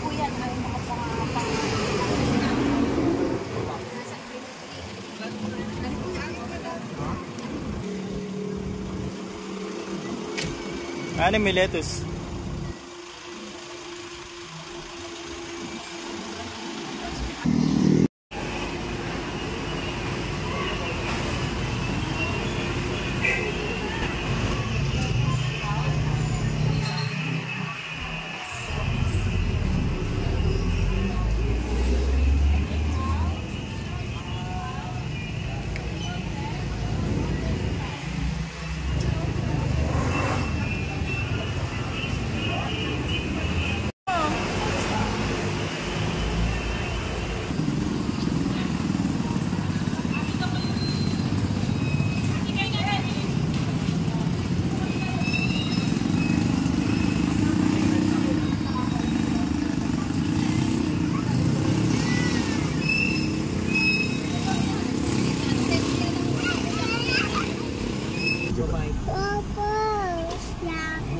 po yan. May mga pang... Ano may lettuce?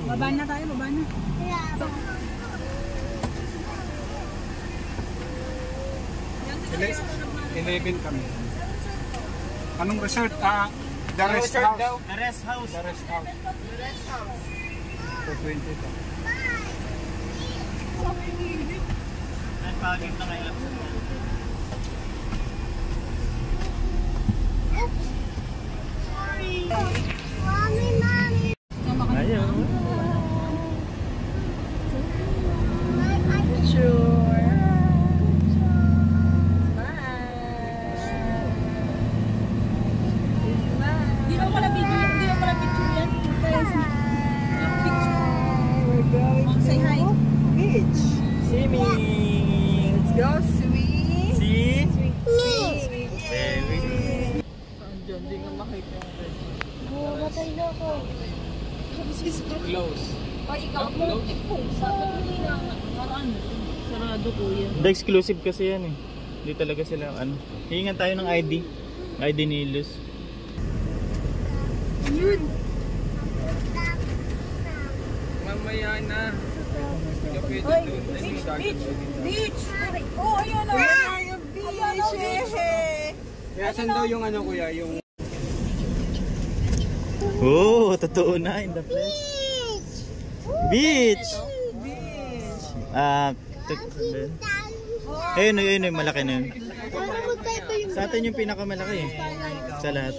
Baba na tayo, baba na. 11 kami. Anong resort? The Rest House. The Rest House. The Rest House. The rest house. 220 to. Ay, pagod na ngayon. Oops! Sorry! Mommy, mommy! Ayaw. Sure. Hindi na pala video yan. We're going Say hi. to beach. Swimming! Let's go swim. See? Swim. Very good. Diyan, di nga makita yung red. Bumatay na ako. Close. Ay, ikaw mo. Sorry. Sarado ko yan. The exclusive kasi yan eh. Hindi talaga sila ano. Hihingan tayo ng ID. ID ni Luz. Yun. Mamaya na. Hoy, beach. Beach. Oh, ayun o. Ayun yung beach. Kaya saan daw yung ano kuya? Yung... Oh, totoo na in the flesh. Beach! Beach. Ayun, ayun, malaki na yun. Sa atin yung pinakamalaki eh. Sa lahat.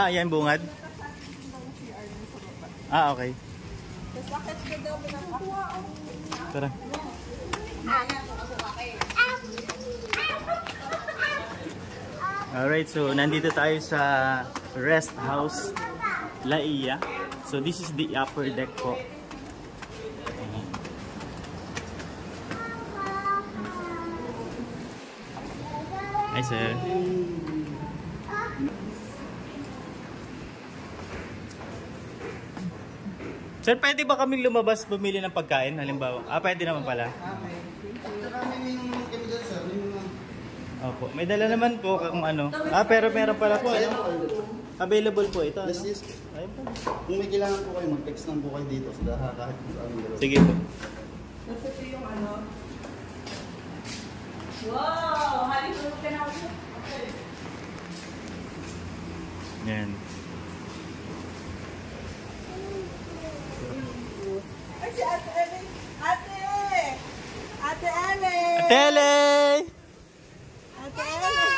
Yan bungad. Okay. Tara. Alright, so nandito tayo sa Rest House La Ia. So this is the upper deck po. Hi sir. Sir, pwede ba kaming lumabas bumili ng pagkain? Halimbawa. Pwede naman pala. Opo. May dala naman po kung ano. Pero meron pala po. Available po ito. Ano? Yes. Ayun po. Kung may kailangan po kayo, mag-text lang po kayo dito. So, kahit po sa aming dalawa. Sige po. Kasi ito yung ano. Wow! Halipulog ka na ako. Yan. Ay, si Ate Ele! Ate! Ate Ele! Tele! Ate Ele!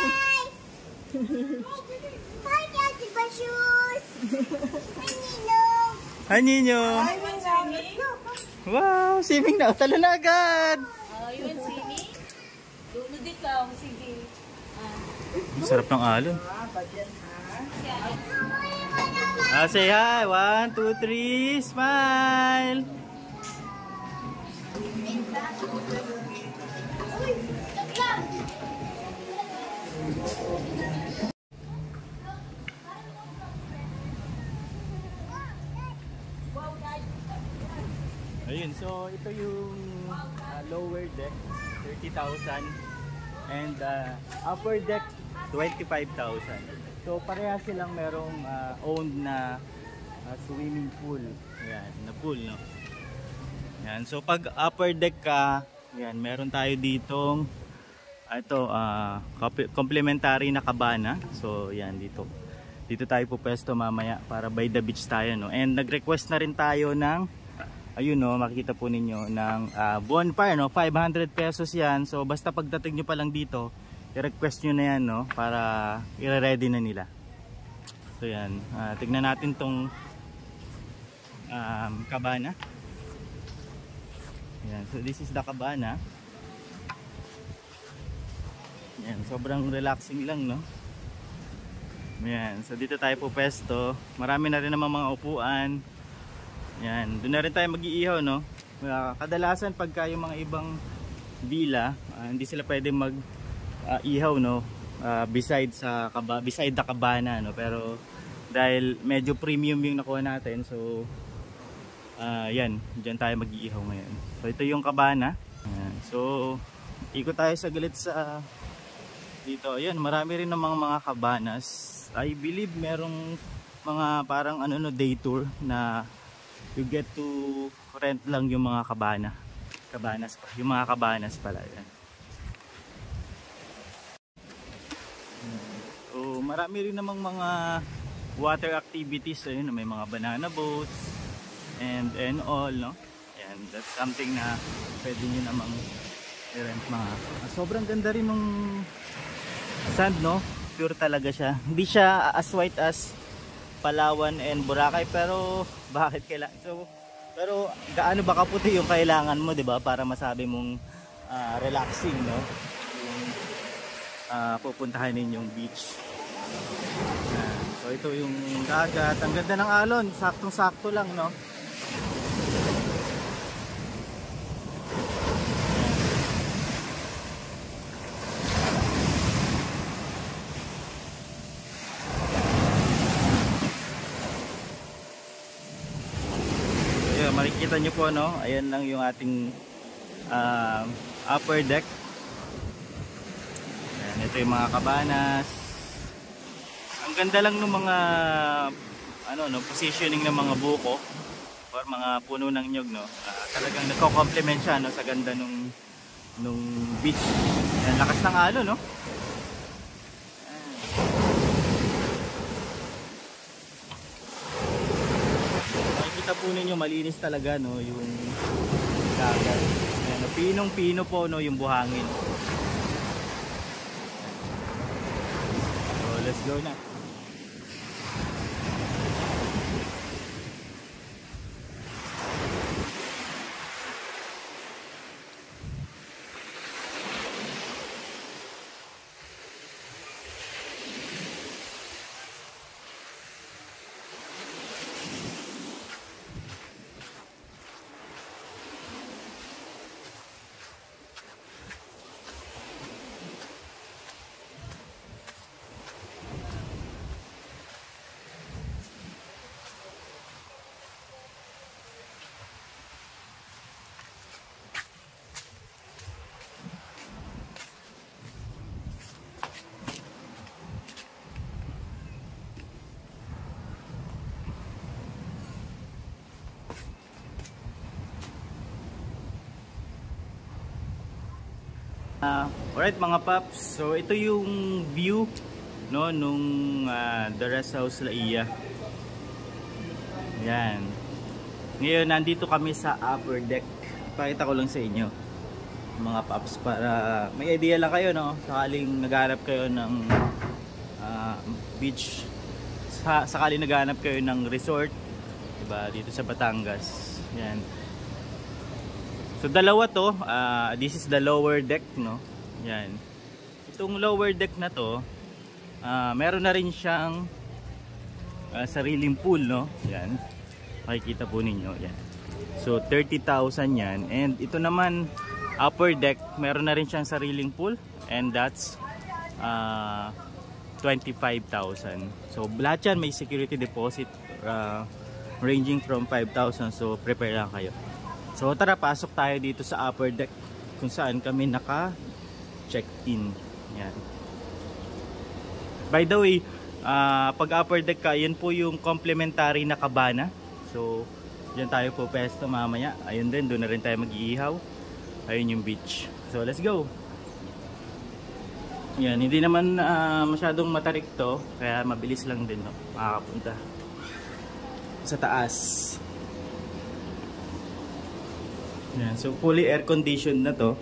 Hi, Ate Bashus! Hi, Ninong! Hi, Ninyo! Ay, may swimming? Wow! Swimming na! Talo na agad! You want swimming? Lunodit lang, sige. Ang sarap ng alon. Badyan ha? Say hi! 1, 2, 3! Smile! Ayun, so ito yung lower deck, 30,000 and upper deck, 25,000. So pareha silang merong owned na swimming pool. Yan, na pool, no? Yan, so pag upper deck ka, yan, meron tayo ditong complimentary na cabana. So yan, dito tayo pupwesto mamaya para by the beach tayo, no? And nag-request na rin tayo ng, ayun, no, makikita po ninyo ng bonfire, no? 500 pesos yan. So basta pagdating nyo pa lang dito, i-request nyo na yan, no? Para i-ready na nila. So yan, tignan natin tong cabana. Yan, so this is the cabana. Yan, sobrang relaxing lang, no? Yan, so dito tayo po pesto. Marami na rin naman mga upuan. Yan, doon na rin tayo mag-iihaw, no? Kadalasan pagka yung mga ibang villa, hindi sila pwede mag-ihaw, no? Beside the cabana, no? Pero dahil medyo premium yung nakuha natin, so yan, dyan tayo mag-iihaw ngayon. So ito yung cabana. Yan. So ikot tayo saglit sa dito. Ayan, marami rin namang mga cabanas. I believe merong mga parang day tour na you get to rent lang yung mga cabanas pa. Yung mga cabanas pala yan. So marami rin namang mga water activities. Ayun, may mga banana boats and all, no? And that's something na pwede nyo namang i-rent mga. Sobrang ganda rin ng sand, no? Pure talaga siya. Hindi siya as white as Palawan and Boracay, pero bakit kailangan? So, pero gaano ba kaputi yung kailangan mo, 'di ba? Para masabi mong relaxing, no? Yung pupuntahan ninyong beach. So ito yung dagat. Ang ganda ng alon, saktong-sakto lang, no? Makikita nyo po, no? Ayan lang yung ating upper deck. Ayan, ito yung mga cabanas. Ang ganda lang ng mga positioning ng mga buko or mga puno ng nyog, no? Talagang nagko-complement siya, no, sa ganda nung beach. Ayan, lakas ng alon, no? Po ninyo malinis talaga, no, yung dagat. Ayan, pinong-pino po, no, yung buhangin. So let's go na. Alright mga paps, so ito yung view, no, nung The Rest House Laia. Yan. Ngayon nandito kami sa upper deck. Pakita ko lang sa inyo mga paps para may idea lang kayo, no, sakaling naghahanap kayo ng beach, sakaling naghahanap kayo ng resort, diba, dito sa Batangas. Yan. So dalawa to, this is the lower deck, no? Yan. Itong lower deck na to, meron na rin siyang sariling pool, no? Yan. Makikita po ninyo, yan. So 30,000 yan. And ito naman, upper deck, meron na rin siyang sariling pool, and that's 25,000. So lahat yan may security deposit ranging from 5,000. So prepare lang kayo. So tara, pasok tayo dito sa upper deck kung saan kami naka-check-in. Yan. By the way, Pag upper deck ka, yun po yung complimentary na cabana. So dyan tayo po pesto mamaya. Ayun din, doon na rin tayo mag-iihaw. Ayun yung beach. So let's go. Yan, hindi naman masyadong matarik to, kaya mabilis lang din, no, makakapunta sa taas. Yan, so fully air conditioned na to.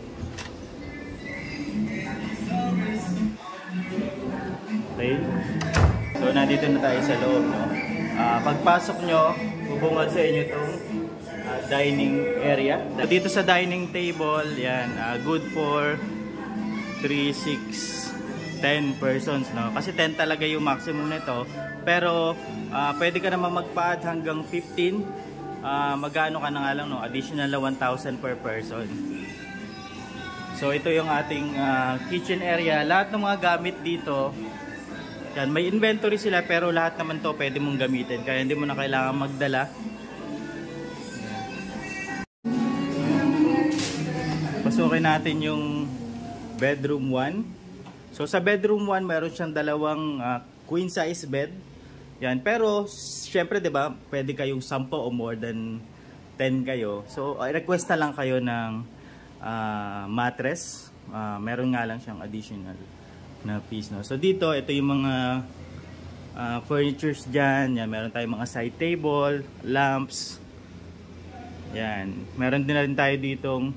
Okay. So nandito na tayo sa loob, no. Pagpasok nyo, bubungad sa inyo itong dining area. Dito sa dining table, yan, good for 3, 6, 10 persons, no? Kasi 10 talaga yung maximum nito. Pero pwede ka naman magpa-add hanggang 15. Magano ka na nga lang, no? Additional 1,000 per person. So ito yung ating kitchen area. Lahat ng mga gamit dito, yan, may inventory sila, pero lahat naman to pwede mong gamitin. Kaya hindi mo na kailangan magdala. Pasukin natin yung bedroom 1. So sa bedroom 1, meron siyang dalawang queen size bed. Yan, pero syempre 'di ba, pwede kayong 10 o more than 10 kayo. So request na lang kayo ng mattress. Meron nga lang siyang additional na piece, no. So dito, ito yung mga furnitures diyan. Yan, meron tayong mga side table, lamps. Yan, meron din na rin tayo ditong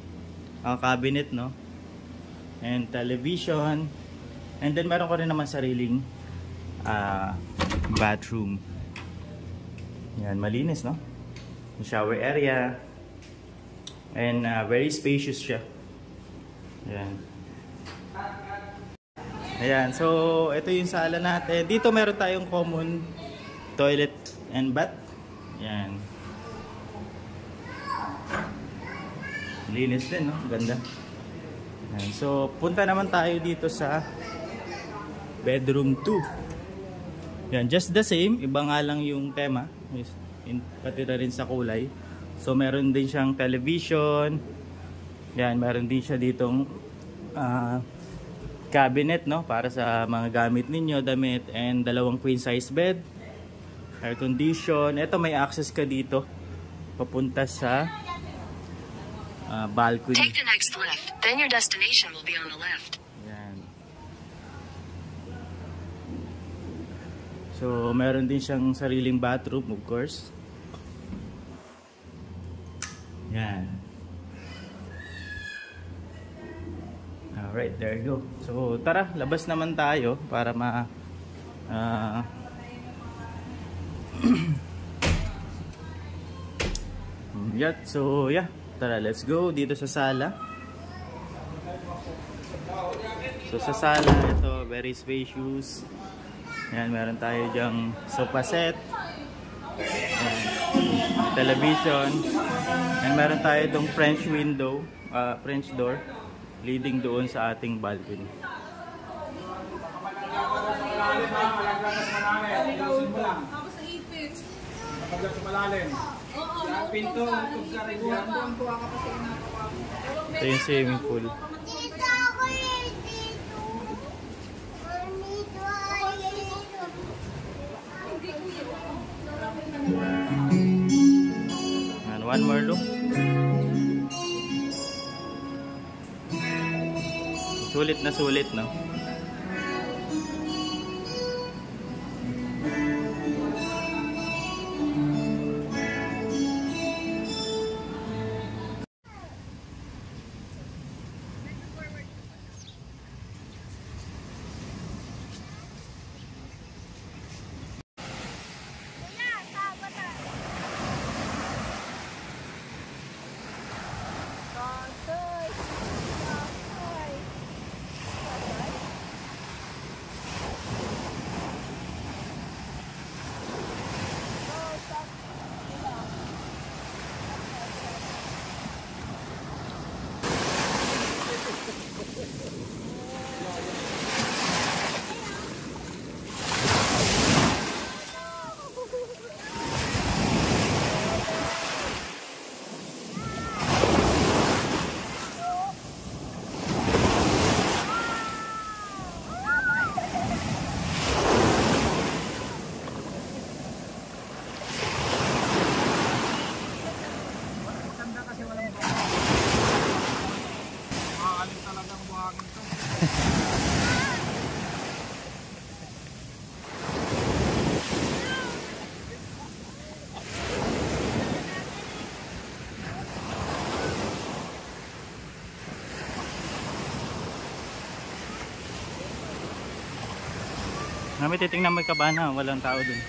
cabinet, no. And television. And then meron ko rin naman sariling bathroom. Yan, malinis, no? Yung shower area. And very spacious siya. Yan. Ayan, so ito yung sala natin. Dito meron tayong common toilet and bath. Yan. Linis din, no? Ganda. Ayan, so punta naman tayo dito sa bedroom 2. Yan, just the same, iba nga lang yung tema, pati na rin sa kulay. So meron din siyang television. Yan, meron din siya ditong cabinet, no, para sa mga gamit ninyo, damit, and dalawang queen size bed, air condition. Ito, may access ka dito papunta sa balcony. Take the next left, then your destination will be on the left. Yan. So meron din siyang sariling bathroom, of course. Yan. Alright, there you go. So tara, labas naman tayo para ma so yeah, tara, let's go dito sa sala. So sa sala, ito very spacious. Yan, meron tayo dyang sofa set. Yan, television. And meron tayo dong French window, French door leading doon sa ating balcony. Ito yung swimming pool. And one more look. Sulit na sulit, no? Namin titingnan may kabana, walang tao dun.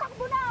Takbo na!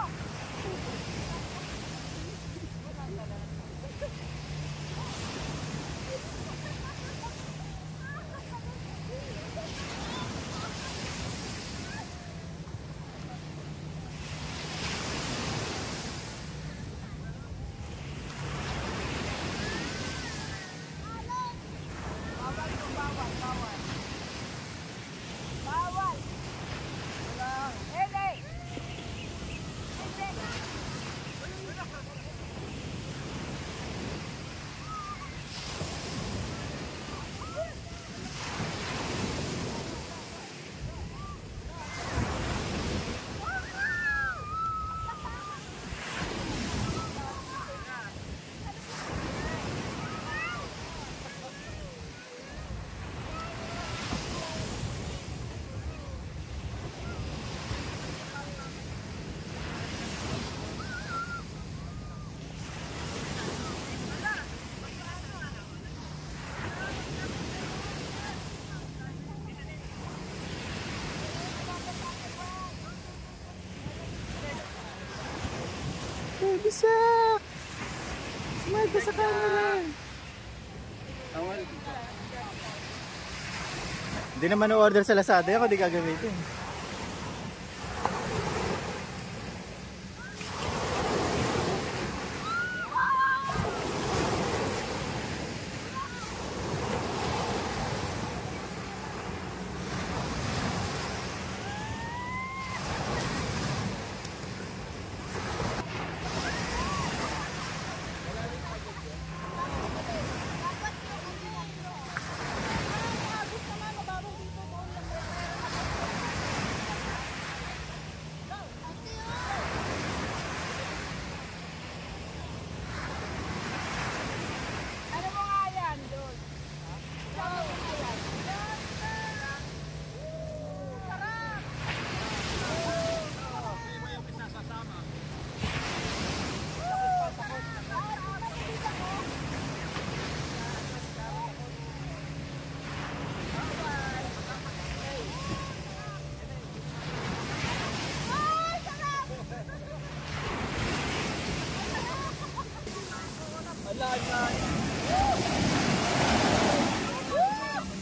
Bisa! Smile ka sa camera! Hindi naman order sa Lazada, ako di gagamitin.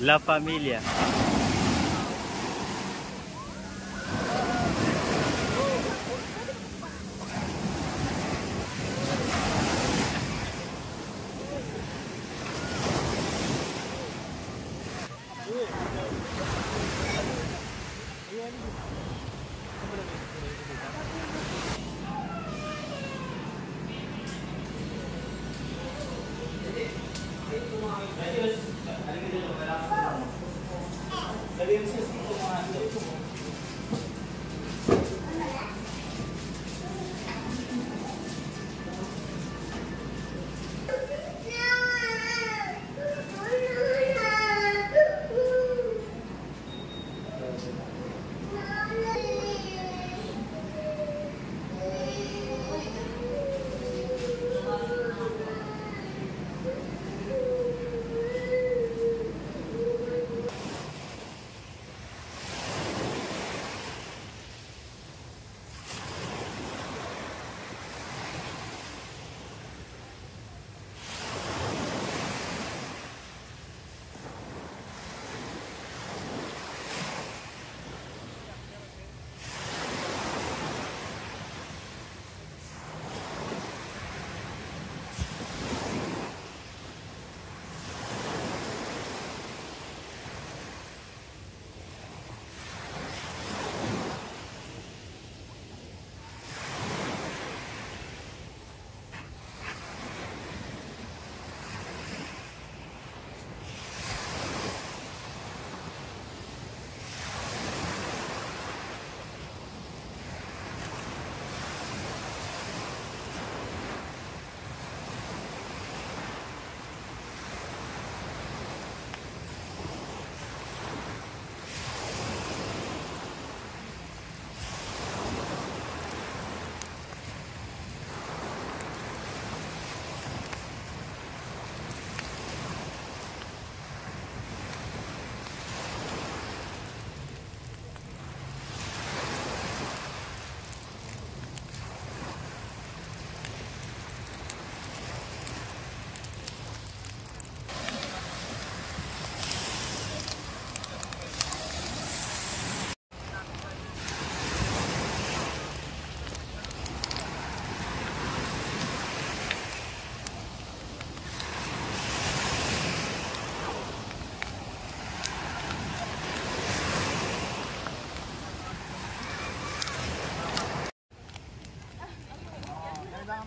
La Familia.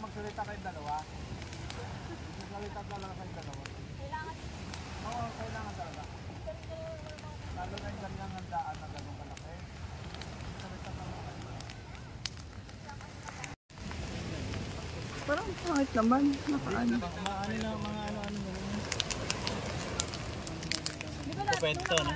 Magsalita kayong dalawa. Magsalita talaga kayong dalawa. Kailangan? Oo, kailangan talaga. Lalo na yung ganyang handaan na gano'ng kalaki. Magsalita talaga kayo. Parang pangit naman. Nakaano. Maano na, mga ano-ano na. Kwento, no?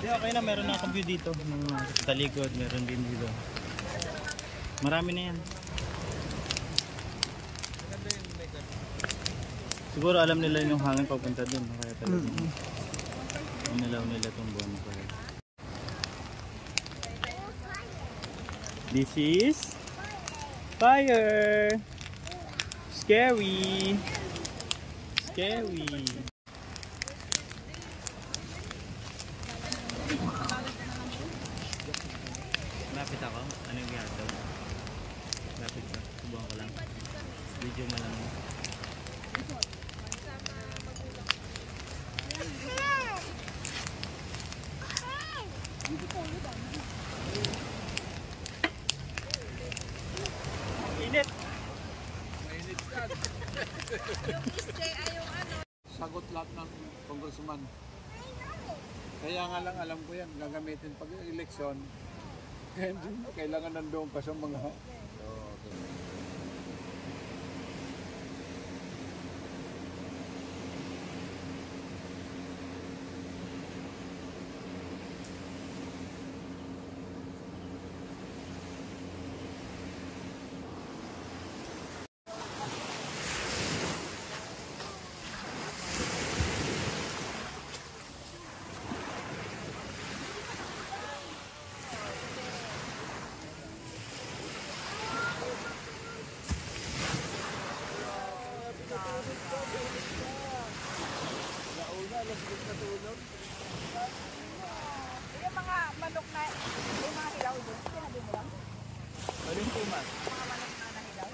Hindi, okay na. Meron na akong view dito. Sa talikod, meron din dito. Marami na yan. Siguro alam nila yung hangin papunta dun. Kaya talaga inalaw nila itong bonfire. This is fire. Scary. Scary. Lapit ako. Ano yung ginagawa? Lapit ka. Subuhan ko lang. Video mo lang. Init. Mainit ka. Sagot lahat ng congressman. Kaya nga lang alam ko yan, gagamitin pag eleksyon. Kailangan nandoon pa sa mga Yung mga manok na, yung mga hilaw doon, sinabi mo lang? Alin po, Mas? Mga manok na nahilaw?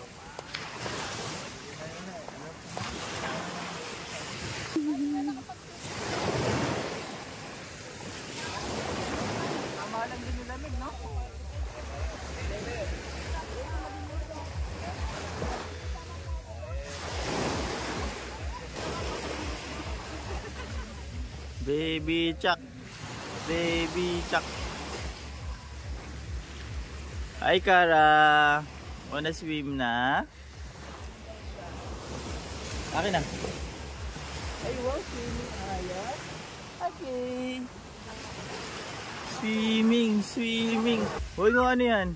Baby Chuck. Baby Chuck. Hi, Kara. Wanna swim na? Akin na. Ay, wow, swimming ayat. Okay. Swimming, swimming. Hoy, no, ano yan?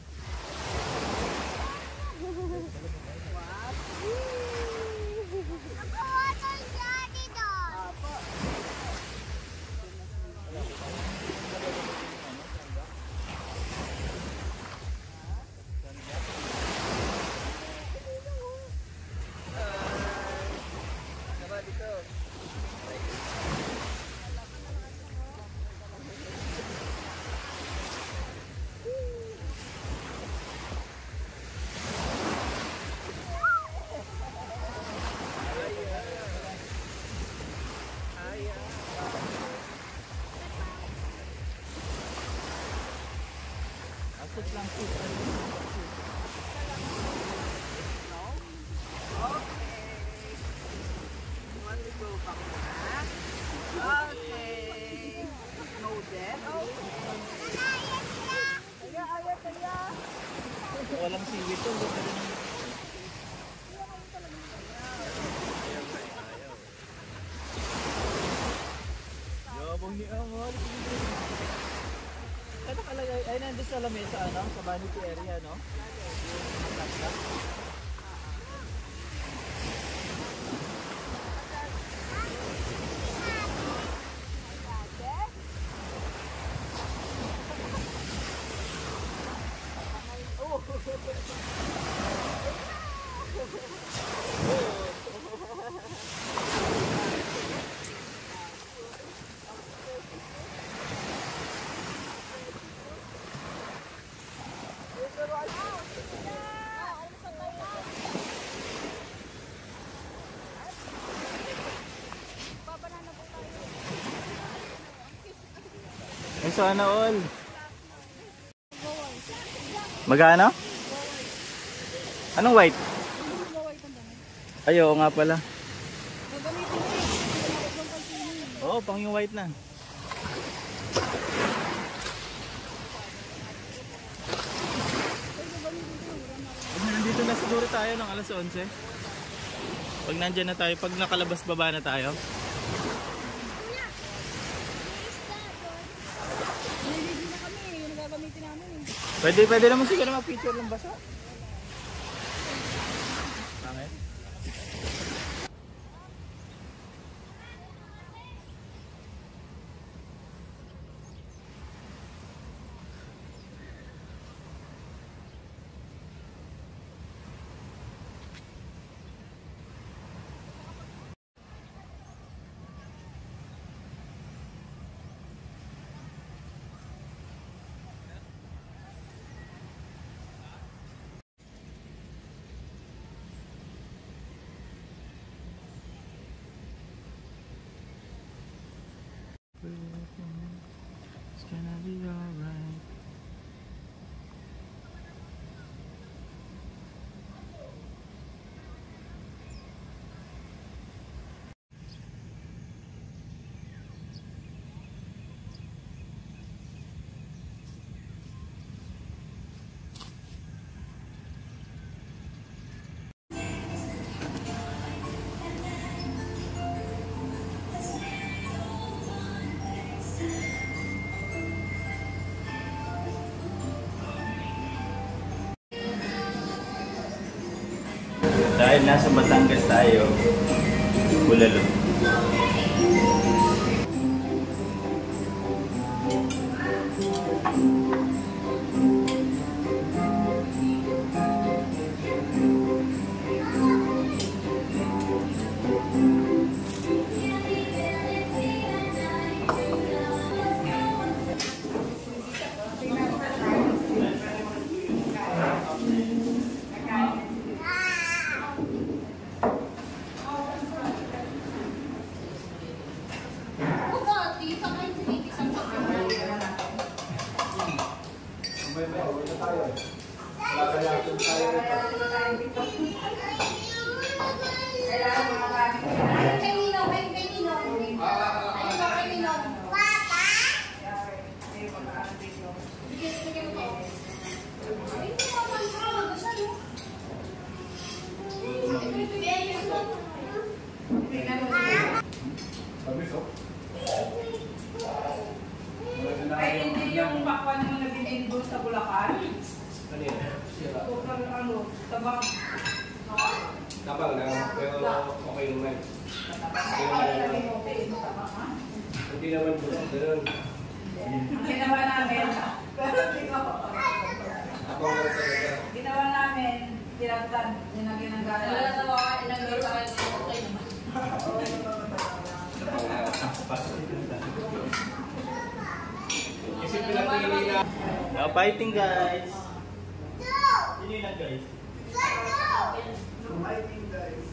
Walang siwit to. Yabang ni Amal. Ito kalagay, ay nandun sa lamesa, ano? Sa vanity area, no? Ay, sana all. Magano? Anong white? Ay, oo nga pala. Oo, pang yung white na. Nandito na siguro tayo ng alas 11. Pag nandyan na tayo, pag nakalabas baba na tayo. Pwede naman siguro mag-picture ng basa. Bakit? It's gonna be alright. Dahil nasa Batangas tayo, Bulalo. Kanino? naman. Hindi naman po. Ganun. Ginawa namin. Pero hindi ko. Ako nga talaga. Ginawa namin. Tinagtan. Nilagyan ng gala. Wala na mga inagay sa akin. Okay naman. Kasi pinapili na. Now fighting guys. Sino na guys? Fighting guys.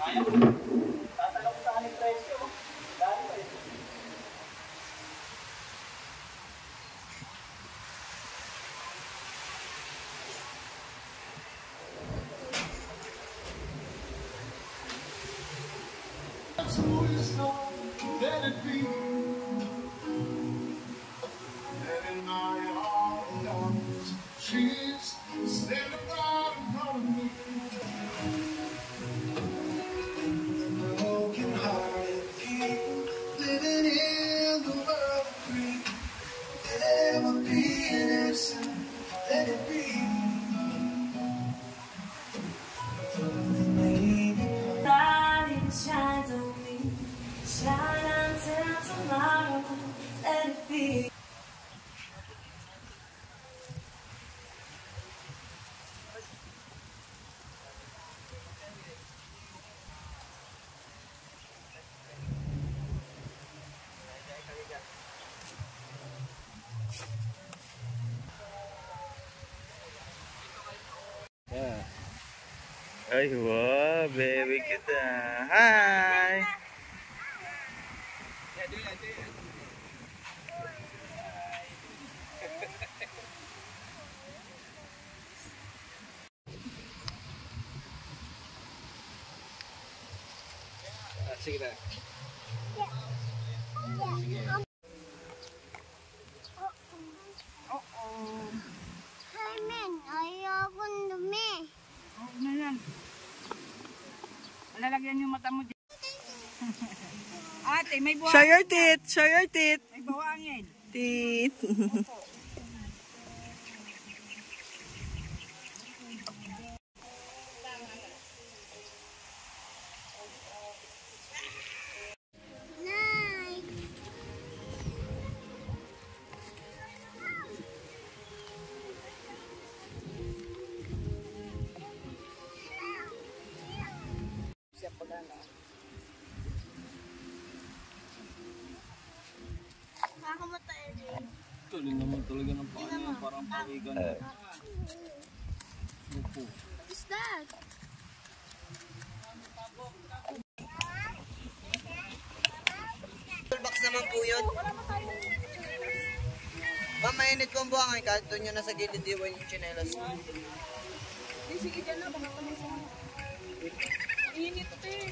Ayaw. Tatalok sa aning presyo. Dahil pa ito. Let it be. And in my arms, she's standing right in front of me. Broken hearted people living in the world of greed. Never be an innocent. Let it be. Light shines on me, shine until tomorrow. Let it be. Ay, wow, baby kita. Hi! Sige na. Carmen, ayokong dumi. Ano yan? Lalagyan yung mata mo dyan. Ate, may buhangin. Show your teeth. Show your teeth. May buhangin. Teeth. Night. Kakamatay rin. Tuloy naman talaga ng paano. Parang pawigan. What's that? Box naman po yun. Ma'am, mainit po ang buhangin kahit doon nyo nasa gilid iwan yung chinelas. Sige dyan na, baka kami sa... Init ito eh.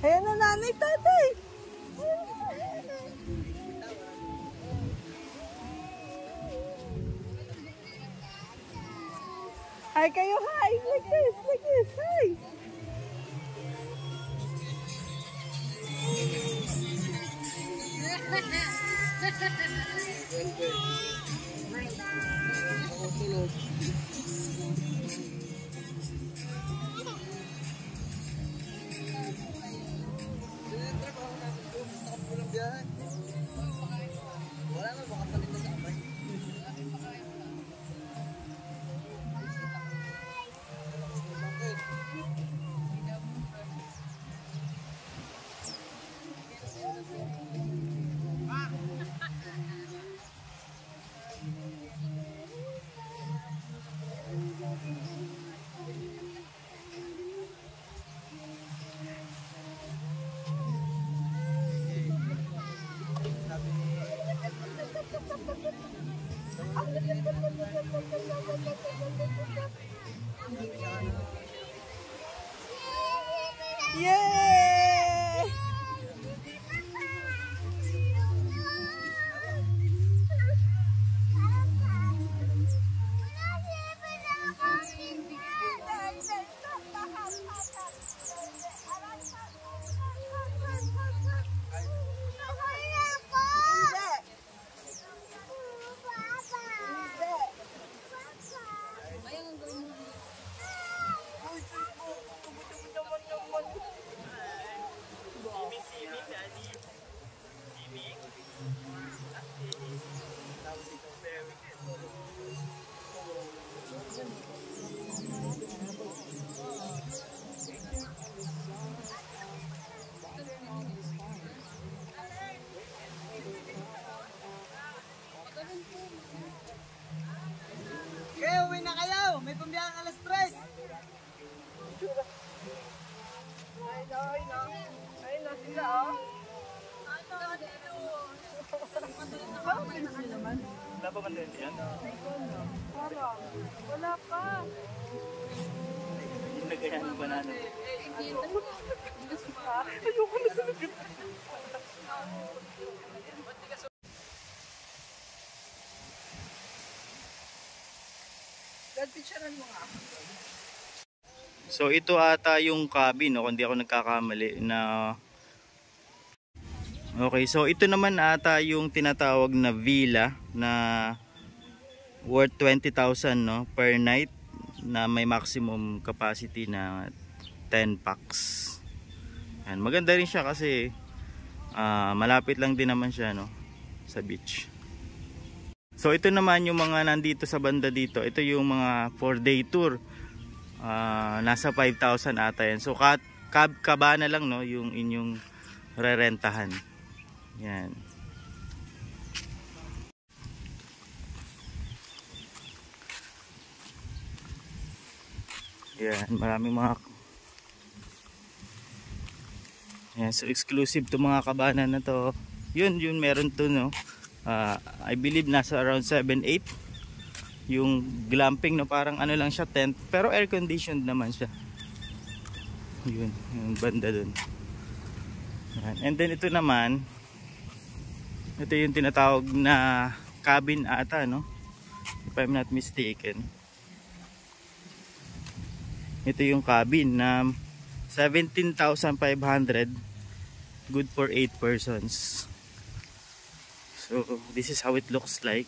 Ayan na nanay, tatay. Hi kayo, hi. Like this, hi. Wala na, baka palit na sa kamay. Yay! Okay, uwi na kayo. May pambiyang alas 3. Ay na sila, oh. Wala pa man din yan? Wala pa. Yung nagayan ng banana. Ayoko na sa lagat. Picturean mo nga. So ito ata yung cabin, no, kung di ako nagkakamali na. Okay, so ito naman ata yung tinatawag na villa na worth 20,000, no, per night, na may maximum capacity na 10 packs. Yan, maganda rin siya kasi malapit lang din naman siya, no, sa beach. So ito naman yung mga nandito sa banda dito. Ito yung mga 4-day tour. Nasa 5,000 ata yan. So kabana lang, no, yung inyong rerentahan. Yan. Yan, maraming mga. Yan, so exclusive to mga kabana na to. Yun meron to, no. I believe nasa around 7-8 yung glamping, no, parang ano lang siya, tent, pero air conditioned naman siya. Yun, yung banda dun. And then ito naman, ito yung tinatawag na cabin ata, no, if I'm not mistaken. Ito yung cabin na 17,500, good for 8 persons. So this is how it looks like.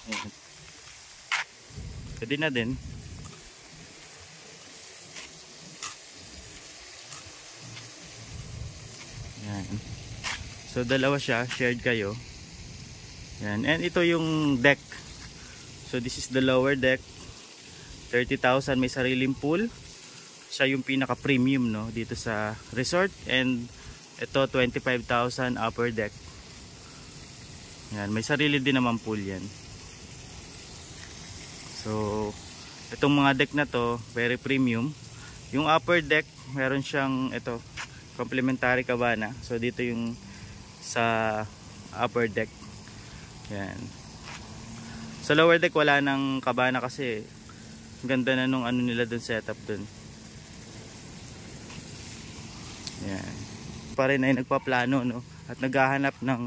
Ayan. Pwede na din. Ayan. So dalawa siya, shared kayo. Ayan. And ito yung deck. So this is the lower deck. 30,000 may sariling pool. Siya yung pinaka premium, no, dito sa resort. And ito 25,000 upper deck. Yan, may sarili din naman pool yan. So itong mga deck na to very premium. Yung upper deck meron siyang ito complimentary cabana. So dito yung sa upper deck. Yan. Sa lower deck wala nang cabana kasi ganda na nung ano nila dun, setup dun. Yan. Pa rin ay nagpaplano, no, at naghahanap ng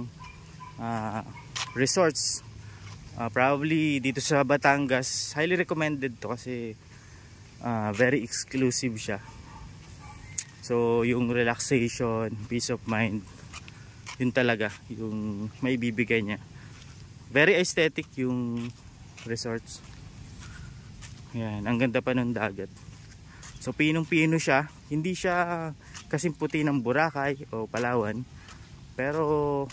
resorts. Probably dito sa Batangas. Highly recommended to kasi very exclusive siya. So yung relaxation, peace of mind, yun talaga yung may bibigay niya. Very aesthetic yung resorts. Yan, ang ganda pa ng dagat. So pinong-pino siya. Hindi siya kasing puti ng Boracay o Palawan. Pero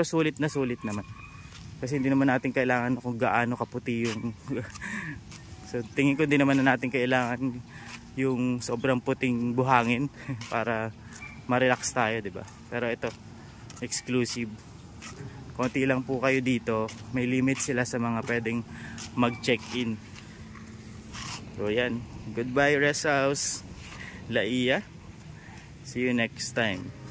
sulit na sulit naman. Kasi hindi naman natin kailangan kung gaano kaputi yung so tingin ko hindi naman na natin kailangan yung sobrang puting buhangin para ma-relax tayo, di ba? Pero ito, exclusive. Konti lang po kayo dito. May limit sila sa mga pwedeng mag-check-in. So yan. Goodbye Rest House La Ia. See you next time.